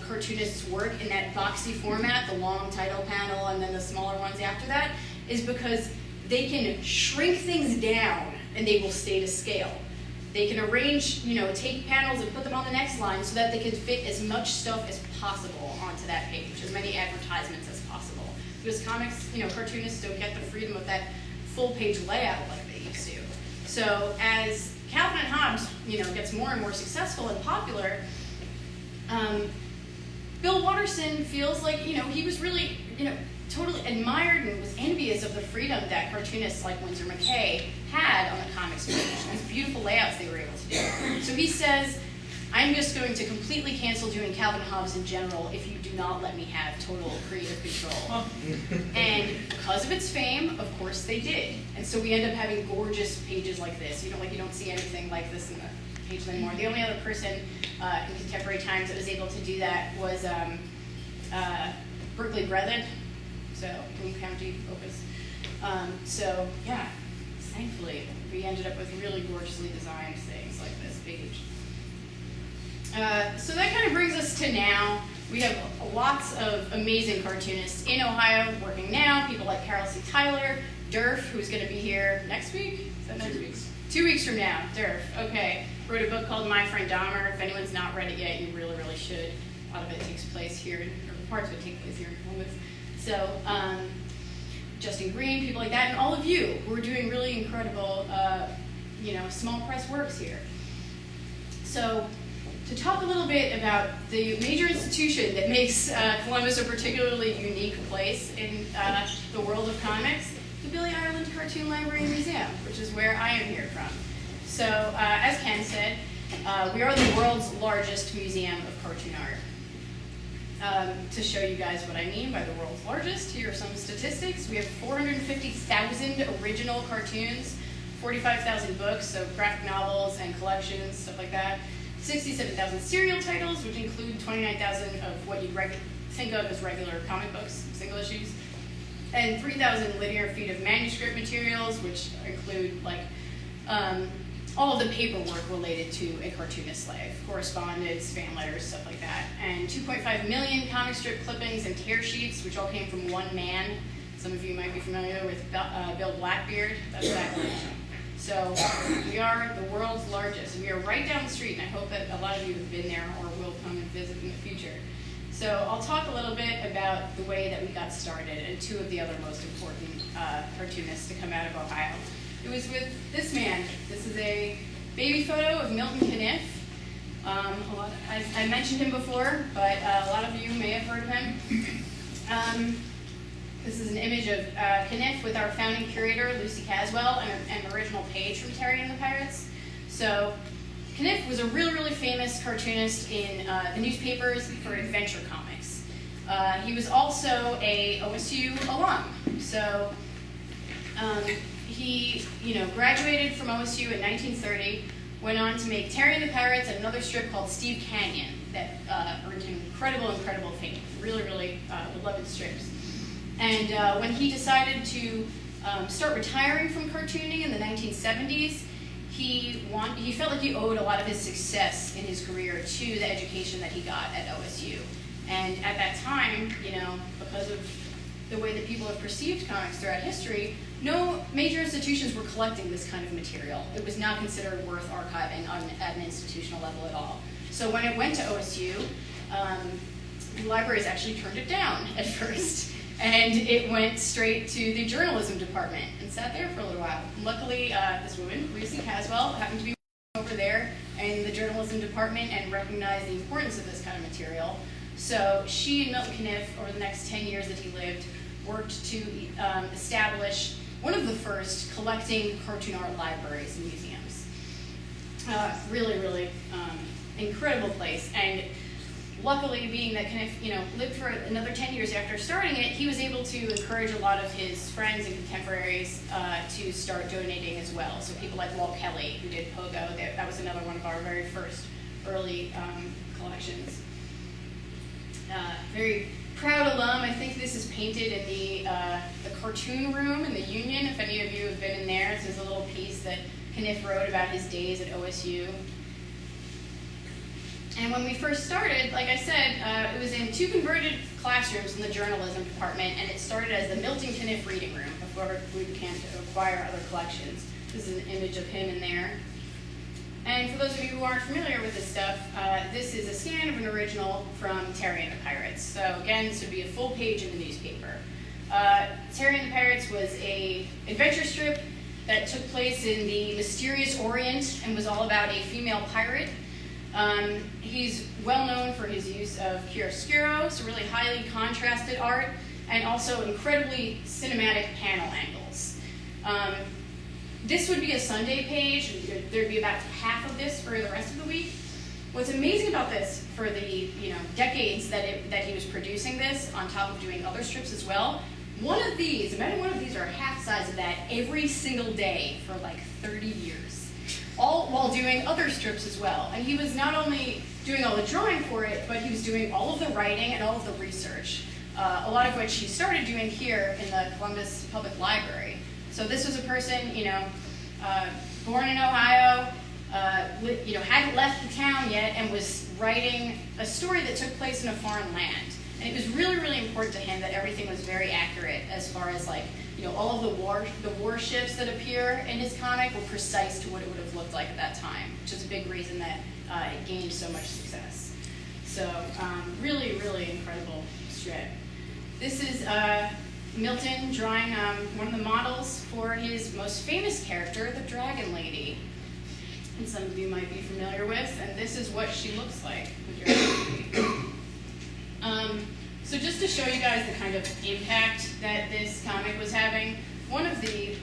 cartoonists work in that boxy format, the long title panel and then the smaller ones after that, is because they can shrink things down and they will stay to scale. They can arrange, take panels and put them on the next line so that they can fit as much stuff as possible onto that page, as many advertisements as possible. Because comics, cartoonists don't get the freedom of that full page layout like they used to. So as Calvin and Hobbes, gets more and more successful and popular, Bill Watterson feels like, he was really, totally admired and was envious of the freedom that cartoonists like Winsor McKay had on the comics page, and these beautiful layouts they were able to do. So he says, I'm just going to completely cancel doing Calvin and Hobbes in general if you do not let me have total creative control. And because of its fame, of course they did. And so we end up having gorgeous pages like this. You don't see anything like this in the page anymore. The only other person in contemporary times that was able to do that was Berkeley Brethren, so Boone County Opus. So yeah, thankfully we ended up with really gorgeously designed things like this page. So that kind of brings us to now. We have lots of amazing cartoonists in Ohio working now. People like Carol C. Tyler, Durf, who's going to be here next week. Is that next week? 2 weeks from now. Durf. Okay. Wrote a book called My Friend Dahmer. If anyone's not read it yet, you really, really should. A lot of it takes place here, or parts of it take place here in Columbus. So, Justin Green, people like that, and all of you who are doing really incredible, small press works here. So, to talk a little bit about the major institution that makes Columbus a particularly unique place in the world of comics, the Billy Ireland Cartoon Library and Museum, which is where I am here from. So, as Ken said, we are the world's largest museum of cartoon art. To show you guys what I mean by the world's largest, here are some statistics. We have 450,000 original cartoons, 45,000 books, so graphic novels and collections, stuff like that. 67,000 serial titles, which include 29,000 of what you'd think of as regular comic books, single issues, and 3,000 linear feet of manuscript materials, which include all of the paperwork related to a cartoonist's life, correspondence, fan letters, stuff like that, and 2.5 million comic strip clippings and tear sheets, which all came from one man. Some of you might be familiar with Bill Blackbeard. That's that one. So we are the world's largest. We are right down the street, and I hope that a lot of you have been there or will come and visit in the future. So I'll talk a little bit about the way that we got started and two of the other most important cartoonists to come out of Ohio. It was with this man. This is a baby photo of Milton Caniff. I mentioned him before, but a lot of you may have heard of him. This is an image of Caniff with our founding curator, Lucy Caswell, and an original page from Tarian and the Pirates. So Caniff was a really, really famous cartoonist in the newspapers for adventure comics. He was also a OSU alum. So he graduated from OSU in 1930, went on to make Tarian and the Pirates and another strip called Steve Canyon that earned him incredible fame. Really, really beloved strips. And when he decided to start retiring from cartooning in the 1970s, he felt like he owed a lot of his success in his career to the education that he got at OSU. And at that time, because of the way that people have perceived comics throughout history, no major institutions were collecting this kind of material. It was not considered worth archiving at an institutional level at all. So when it went to OSU, the libraries actually turned it down at first. And it went straight to the journalism department and sat there for a little while. Luckily, this woman, Lucy Caswell, happened to be over there in the journalism department and recognized the importance of this kind of material. So she and Milton Caniff, over the next 10 years that he lived, worked to establish one of the first collecting cartoon art libraries and museums. Really, really incredible place. And luckily, being that Caniff, lived for another 10 years after starting it, he was able to encourage a lot of his friends and contemporaries to start donating as well. So people like Walt Kelly, who did Pogo, that was another one of our very first early collections. Very proud alum. I think this is painted in the cartoon room in the Union. If any of you have been in there, this is a little piece that Caniff wrote about his days at OSU. And when we first started, like I said, it was in 2 converted classrooms in the journalism department, and it started as the Milton Caniff reading room before we began to acquire other collections. This is an image of him in there. And for those of you who aren't familiar with this stuff, this is a scan of an original from Tarian the Pirates. So again, this would be a full page in the newspaper. Tarian the Pirates was an adventure strip that took place in the mysterious Orient and was all about a female pirate. He's well known for his use of chiaroscuro, so really highly contrasted art, and also incredibly cinematic panel angles. This would be a Sunday page. There'd be about half of this for the rest of the week. What's amazing about this, for the decades that he was producing this, on top of doing other strips as well, imagine one of these are half size of that every single day for like 30 years. All while doing other strips as well. And he was not only doing all the drawing for it, but he was doing all of the writing and all of the research, a lot of which he started doing here in the Columbus Public Library. So this was a person, born in Ohio, hadn't left the town yet, and was writing a story that took place in a foreign land. And it was really, really important to him that everything was very accurate as far as all of the warships that appear in his comic were precise to what it would have looked like at that time, which is a big reason that it gained so much success. So really, really incredible strip. This is Milton drawing one of the models for his most famous character, the Dragon Lady. And some of you might be familiar with, and this is what she looks like, the Dragon Lady. So just to show you guys the kind of impact that this comic was having, one of the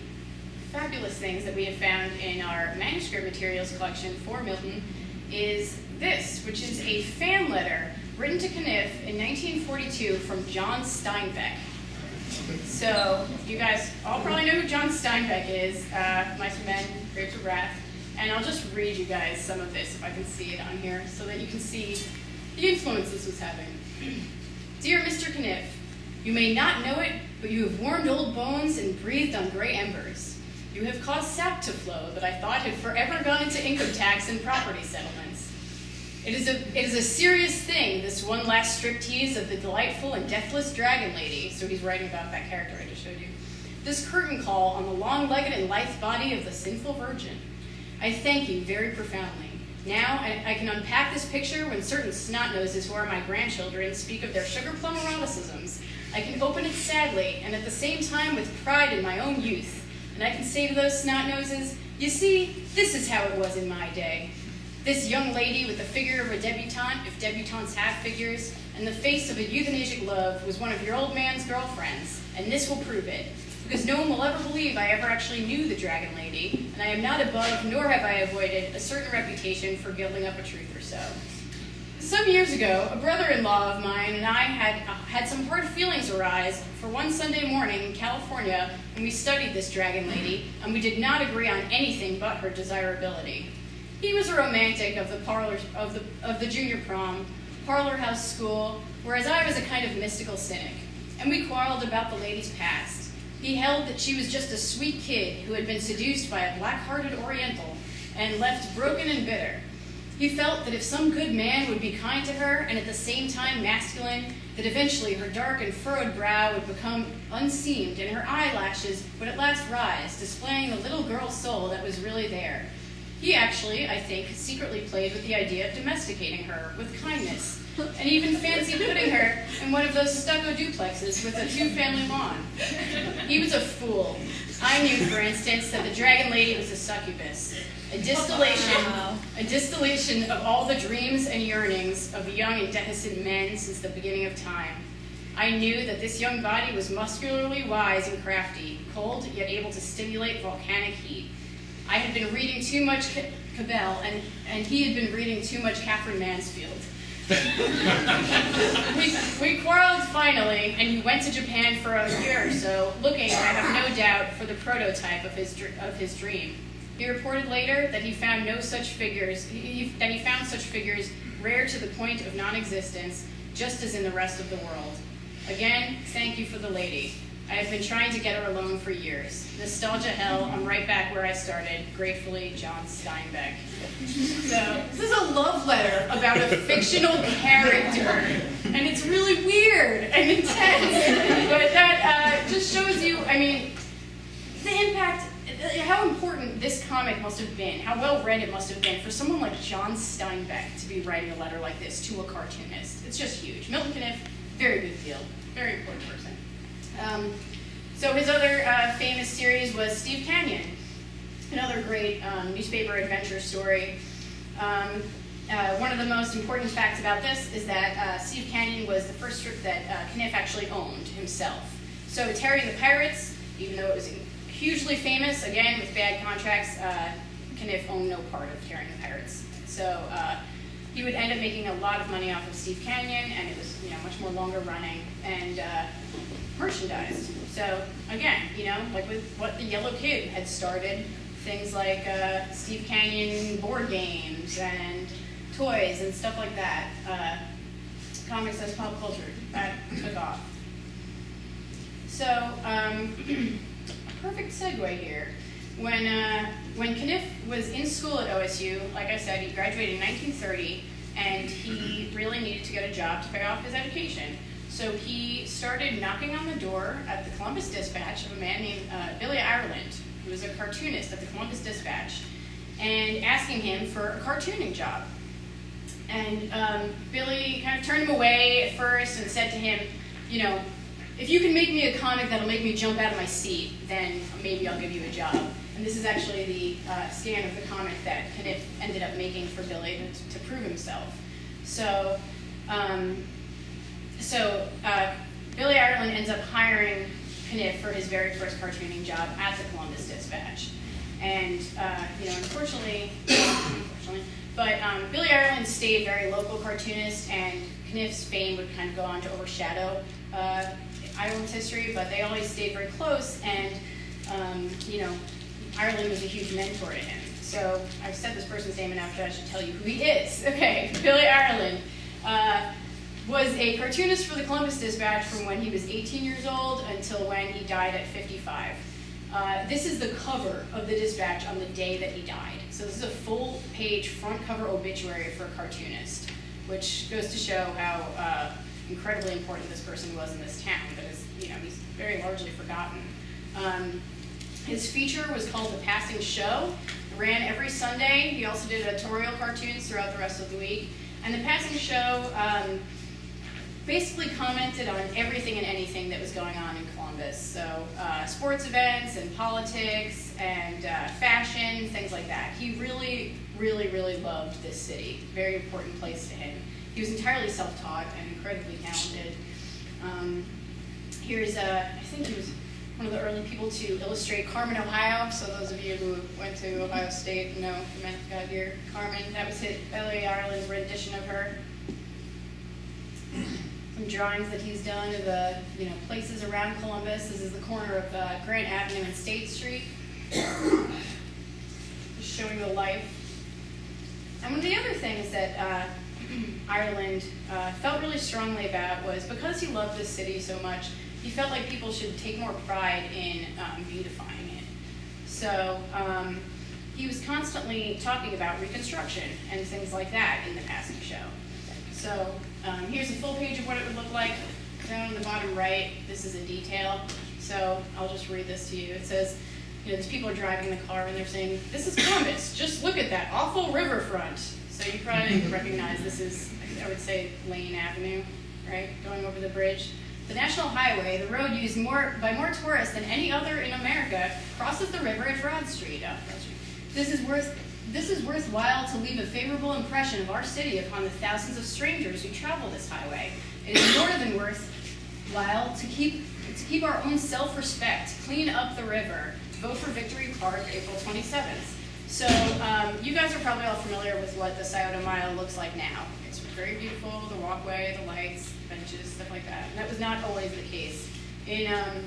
fabulous things that we have found in our manuscript materials collection for Milton is this, which is a fan letter written to Caniff in 1942 from John Steinbeck. So you guys all probably know who John Steinbeck is, Mice and Men, Grapes of Wrath. And I'll just read you guys some of this if I can see it on here so that you can see the influence this was having. Dear Mr. Caniff, you may not know it, but you have warmed old bones and breathed on gray embers. You have caused sap to flow that I thought had forever gone into income tax and property settlements. It is a serious thing, this one last striptease of the delightful and deathless Dragon Lady. So he's writing about that character I just showed you. This curtain call on the long-legged and lithe body of the sinful virgin. I thank you very profoundly. Now I can unpack this picture when certain snot-noses who are my grandchildren speak of their sugar-plum eroticisms. I can open it sadly and at the same time with pride in my own youth. And I can say to those snot-noses, you see, this is how it was in my day. This young lady with the figure of a debutante, if debutantes have figures, and the face of a euthanasic love was one of your old man's girlfriends, and this will prove it. Because no one will ever believe I ever actually knew the Dragon Lady, and I am not above, nor have I avoided, a certain reputation for gilding up a truth or so. Some years ago, a brother-in-law of mine and I had some hard feelings arise for one Sunday morning in California when we studied this Dragon Lady, and we did not agree on anything but her desirability. He was a romantic of the parlors of the junior prom, parlor house school, whereas I was a kind of mystical cynic, and we quarreled about the lady's past. He held that she was just a sweet kid who had been seduced by a black-hearted Oriental and left broken and bitter. He felt that if some good man would be kind to her and at the same time masculine, that eventually her dark and furrowed brow would become unseamed and her eyelashes would at last rise, displaying the little girl's soul that was really there. He actually, I think, secretly played with the idea of domesticating her with kindness, and even fancied putting her in one of those stucco duplexes with a 2-family lawn. He was a fool. I knew, for instance, that the Dragon Lady was a succubus, a distillation of all the dreams and yearnings of young and dehiscent men since the beginning of time. I knew that this young body was muscularly wise and crafty, cold yet able to stimulate volcanic heat. I had been reading too much Cabell, and he had been reading too much Catherine Mansfield. we quarreled finally, and he went to Japan for a year or so, looking, I have no doubt, for the prototype of his dream. He reported later that he found no such figures. That he found such figures rare to the point of non-existence, just as in the rest of the world. Again, thank you for the lady. I have been trying to get her alone for years. Nostalgia hell, I'm right back where I started. Gratefully, John Steinbeck. So, this is a love letter about a fictional character. And it's really weird and intense. But that just shows you, I mean, the impact, how important this comic must have been, how well read it must have been for someone like John Steinbeck to be writing a letter like this to a cartoonist. It's just huge. Milton Caniff, very big deal, very important person. So his other famous series was Steve Canyon, another great newspaper adventure story. One of the most important facts about this is that Steve Canyon was the first strip that Caniff actually owned himself. So Tarian the Pirates, even though it was hugely famous, again with bad contracts, Caniff owned no part of Tarian the Pirates. So he would end up making a lot of money off of Steve Canyon, and it was much more longer running and merchandised. So again, like with what the Yellow Kid had started, things like Steve Canyon board games and toys and stuff like that. Comics as pop culture, that took off. So a perfect segue here. When Caniff was in school at OSU, like I said, he graduated in 1930, and he really needed to get a job to pay off his education. So he started knocking on the door at the Columbus Dispatch of a man named Billy Ireland, who was a cartoonist at the Columbus Dispatch, and asking him for a cartooning job. And Billy kind of turned him away at first and said to him, if you can make me a comic that'll make me jump out of my seat, then maybe I'll give you a job. And this is actually the scan of the comic that Caniff ended up making for Billy to prove himself. So Billy Ireland ends up hiring Caniff for his very first cartooning job at the Columbus Dispatch. And, unfortunately, but Billy Ireland stayed very local cartoonist, and Caniff's fame would kind of go on to overshadow Ireland's history, but they always stayed very close, and, Ireland was a huge mentor to him. So I've said this person's name enough that I should tell you who he is. Okay, Billy Ireland was a cartoonist for the Columbus Dispatch from when he was 18 years old until when he died at 55. This is the cover of the Dispatch on the day that he died. So this is a full-page front cover obituary for a cartoonist, which goes to show how incredibly important this person was in this town. That is, he's very largely forgotten. His feature was called The Passing Show. It ran every Sunday. He also did editorial cartoons throughout the rest of the week. And The Passing Show basically commented on everything and anything that was going on in Columbus. So sports events and politics and fashion, things like that. He really, really, really loved this city. Very important place to him. He was entirely self-taught and incredibly talented. Here's, I think he was one of the early people to illustrate Carmen Ohio. So those of you who went to Ohio State know the man who got here. Carmen, that was Billy Ireland's rendition of her. Some drawings that he's done of the places around Columbus. This is the corner of Grant Avenue and State Street. Just showing the life. And one of the other things that Ireland felt really strongly about was because he loved this city so much, he felt like people should take more pride in beautifying it. So he was constantly talking about Reconstruction and things like that in The Passing Show. So here's a full page of what it would look like. Down on the bottom right, this is a detail. So I'll just read this to you. It says, these people are driving the car and they're saying, "This is Columbus, just look at that awful riverfront." So you probably recognize this is, I would say, Lane Avenue, right? Going over the bridge. The National Highway, the road used by more tourists than any other in America, crosses the river at Broad Street. This is worthwhile to leave a favorable impression of our city upon the thousands of strangers who travel this highway. It is more than worthwhile to keep our own self-respect, clean up the river. Vote for Victory Park, April 27th. So you guys are probably all familiar with what the Scioto Mile looks like now. It's very beautiful, the walkway, the lights, benches, stuff like that. And that was not always the case. In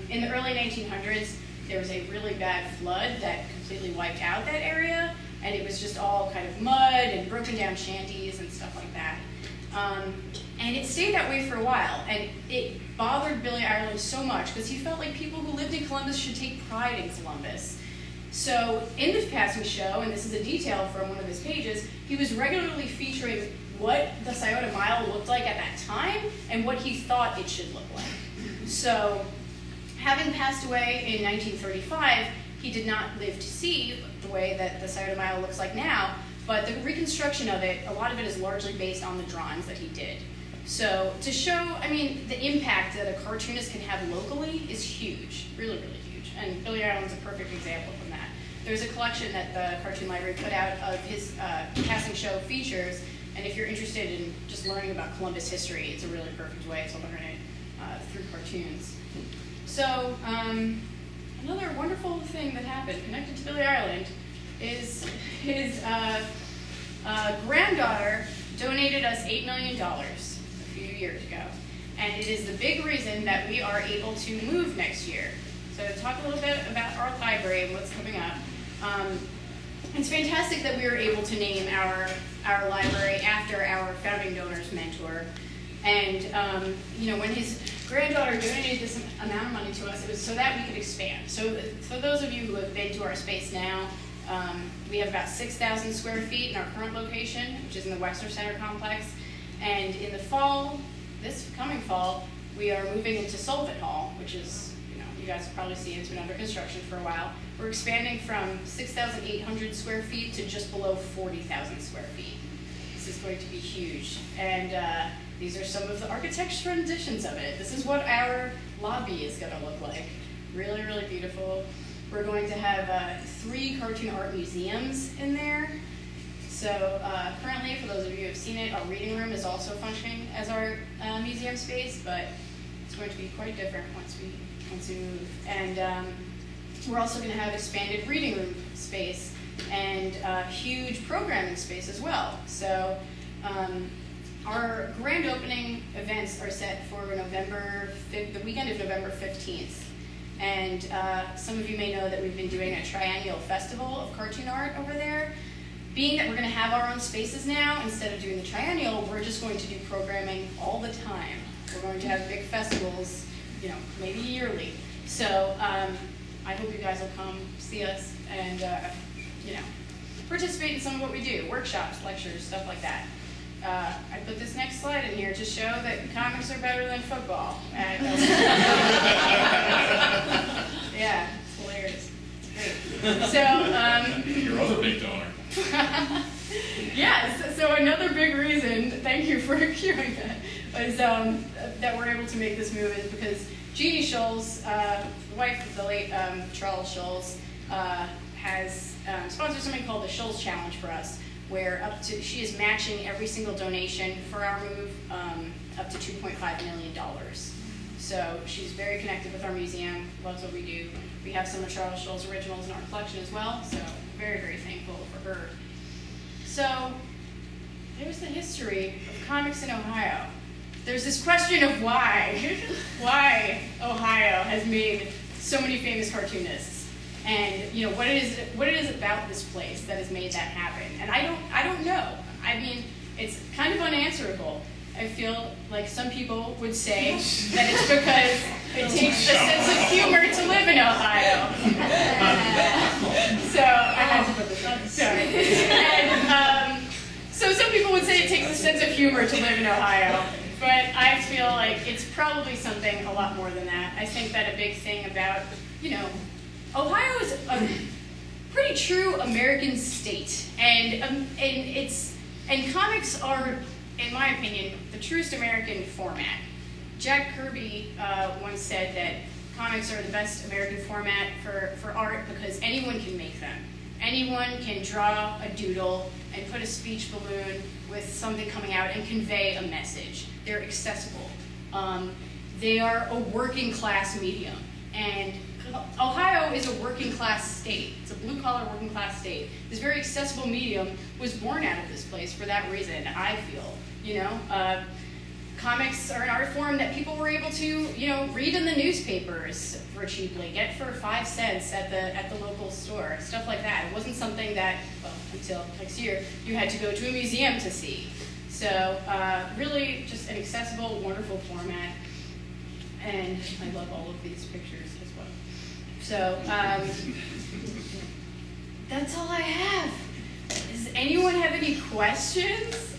the early 1900s, there was a really bad flood that completely wiped out that area, and it was just all kind of mud and broken down shanties and stuff like that. And it stayed that way for a while, and it bothered Billy Ireland so much because he felt like people who lived in Columbus should take pride in Columbus. So in the passing show, and this is a detail from one of his pages, he was regularly featuring what the Scioto Mile looked like at that time and what he thought it should look like. So having passed away in 1935, he did not live to see the way that the Scioto Mile looks like now, but the reconstruction of it, a lot of it is largely based on the drawings that he did. So to show, I mean, the impact that a cartoonist can have locally is huge, really, really huge. And Billy Ireland's a perfect example from that. There's a collection that the Cartoon Library put out of his passing show features, and if you're interested in just learning about Columbus history, it's a really perfect way to learn it through cartoons. So another wonderful thing that happened connected to Billy Ireland is his granddaughter donated us $8 million a few years ago. And it is the big reason that we are able to move next year. So to talk a little bit about our library and what's coming up. It's fantastic that we were able to name our library after our founding donor's mentor. And you know, when his granddaughter donated this amount of money to us, it was so that we could expand. So for those of you who have been to our space now, we have about 6,000 square feet in our current location, which is in the Wexner Center complex. And in the fall, this coming fall, we are moving into Sullivan Hall, which is, you know, you guys have probably seen it's been under construction for a while. We're expanding from 6,800 square feet to just below 40,000 square feet. This is going to be huge. And these are some of the architecture renditions of it. This is what our lobby is going to look like. Really, really beautiful. We're going to have 3 cartoon art museums in there. So currently, for those of you who have seen it, our reading room is also functioning as our museum space, but it's going to be quite different once we move. And we're also going to have expanded reading room space and huge programming space as well. So our grand opening events are set for the weekend of November 15th. And some of you may know that we've been doing a triennial festival of cartoon art over there. Being that we're going to have our own spaces now, instead of doing the triennial, we're just going to do programming all the time. We're going to have big festivals, you know, maybe yearly. So I hope you guys will come see us and, you know, participate in some of what we do, workshops, lectures, stuff like that. I put this next slide in here to show that comics are better than football. Yeah, it's hilarious. It's great. So, your other big donor. Yes, so another big reason, thank you for cueing that, is that we're able to make this move is because Jeannie Shoals, the wife of the late Charles Shoals, has sponsored something called the Shoals Challenge for us, where she is matching every single donation for our move up to $2.5 million. So she's very connected with our museum, loves what we do. We have some of Charles Shoals' originals in our collection as well, so very, very thankful for her. So there's the history of comics in Ohio. There's this question of why Ohio has made so many famous cartoonists, and you know what it is about this place that has made that happen. And I don't know. I mean, it's kind of unanswerable. I feel like some people would say that it's because it takes a sense of humor to live in Ohio. So I had to put this on. Sorry. And so some people would say it takes a sense of humor to live in Ohio, but I feel like it's probably something a lot more than that. I think that a big thing about, you know, Ohio is a pretty true American state, and comics are, in my opinion, the truest American format. Jack Kirby once said that comics are the best American format for art because anyone can make them. Anyone can draw a doodle and put a speech balloon with something coming out and convey a message. They're accessible. They are a working class medium. And Ohio is a working class state. It's a blue collar working class state. This very accessible medium was born out of this place for that reason, I feel. You know, comics are an art form that people were able to, you know, read in the newspapers for cheaply, get for 5 cents at the local store, stuff like that. It wasn't something that, well, until next year, you had to go to a museum to see. So really just an accessible, wonderful format. And I love all of these pictures as well. So that's all I have. Does anyone have any questions?